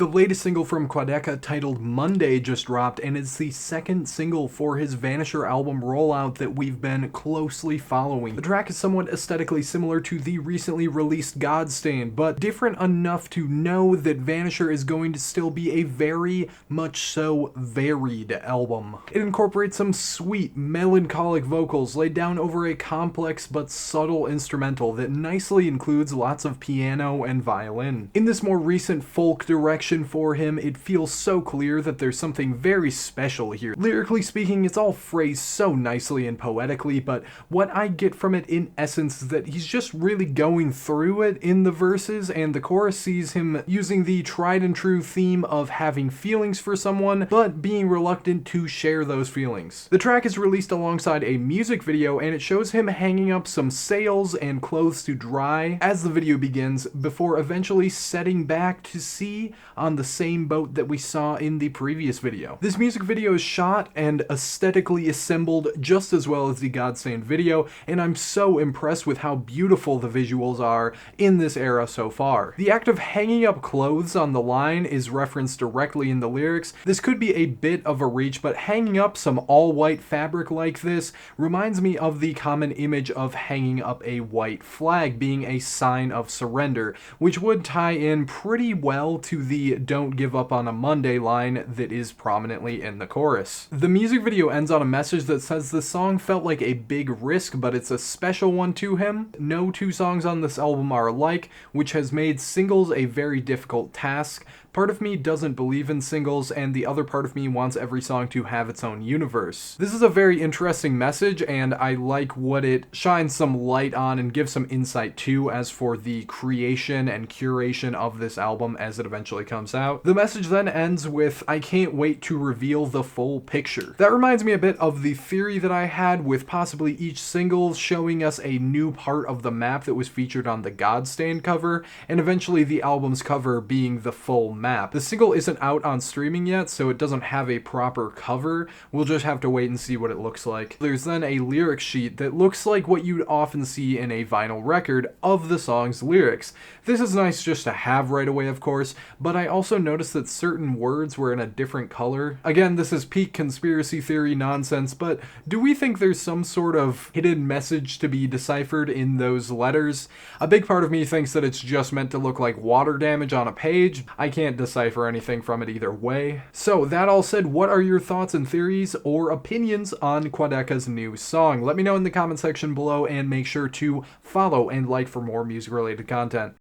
The latest single from Quadeca, titled Monday, just dropped, and it's the second single for his Vanisher album rollout that we've been closely following. The track is somewhat aesthetically similar to the recently released Godstained, but different enough to know that Vanisher is going to still be a very much so varied album. It incorporates some sweet, melancholic vocals laid down over a complex but subtle instrumental that nicely includes lots of piano and violin. In this more recent folk direction for him, it feels so clear that there's something very special here. Lyrically speaking, it's all phrased so nicely and poetically, but what I get from it in essence is that he's just really going through it in the verses, and the chorus sees him using the tried and true theme of having feelings for someone, but being reluctant to share those feelings. The track is released alongside a music video, and it shows him hanging up some sails and clothes to dry as the video begins, before eventually setting back to sea on the same boat that we saw in the previous video. This music video is shot and aesthetically assembled just as well as the Godstained video, and I'm so impressed with how beautiful the visuals are in this era so far. The act of hanging up clothes on the line is referenced directly in the lyrics. This could be a bit of a reach, but hanging up some all-white fabric like this reminds me of the common image of hanging up a white flag being a sign of surrender, which would tie in pretty well to the "Don't Give Up on a Monday" line that is prominently in the chorus. The music video ends on a message that says the song felt like a big risk, but it's a special one to him. No two songs on this album are alike, which has made singles a very difficult task. Part of me doesn't believe in singles, and the other part of me wants every song to have its own universe. This is a very interesting message, and I like what it shines some light on and gives some insight to as for the creation and curation of this album as it eventually comes out. The message then ends with, "I can't wait to reveal the full picture." That reminds me a bit of the theory that I had with possibly each single showing us a new part of the map that was featured on the Godstained cover, and eventually the album's cover being the full map. The single isn't out on streaming yet, so it doesn't have a proper cover. We'll just have to wait and see what it looks like. There's then a lyric sheet that looks like what you'd often see in a vinyl record of the song's lyrics. This is nice just to have right away, of course, but I also noticed that certain words were in a different color. Again, this is peak conspiracy theory nonsense, but do we think there's some sort of hidden message to be deciphered in those letters? A big part of me thinks that it's just meant to look like water damage on a page. I can't decipher anything from it either way. So that all said, what are your thoughts and theories or opinions on Quadeca's new song? Let me know in the comment section below, and make sure to follow and like for more music related content.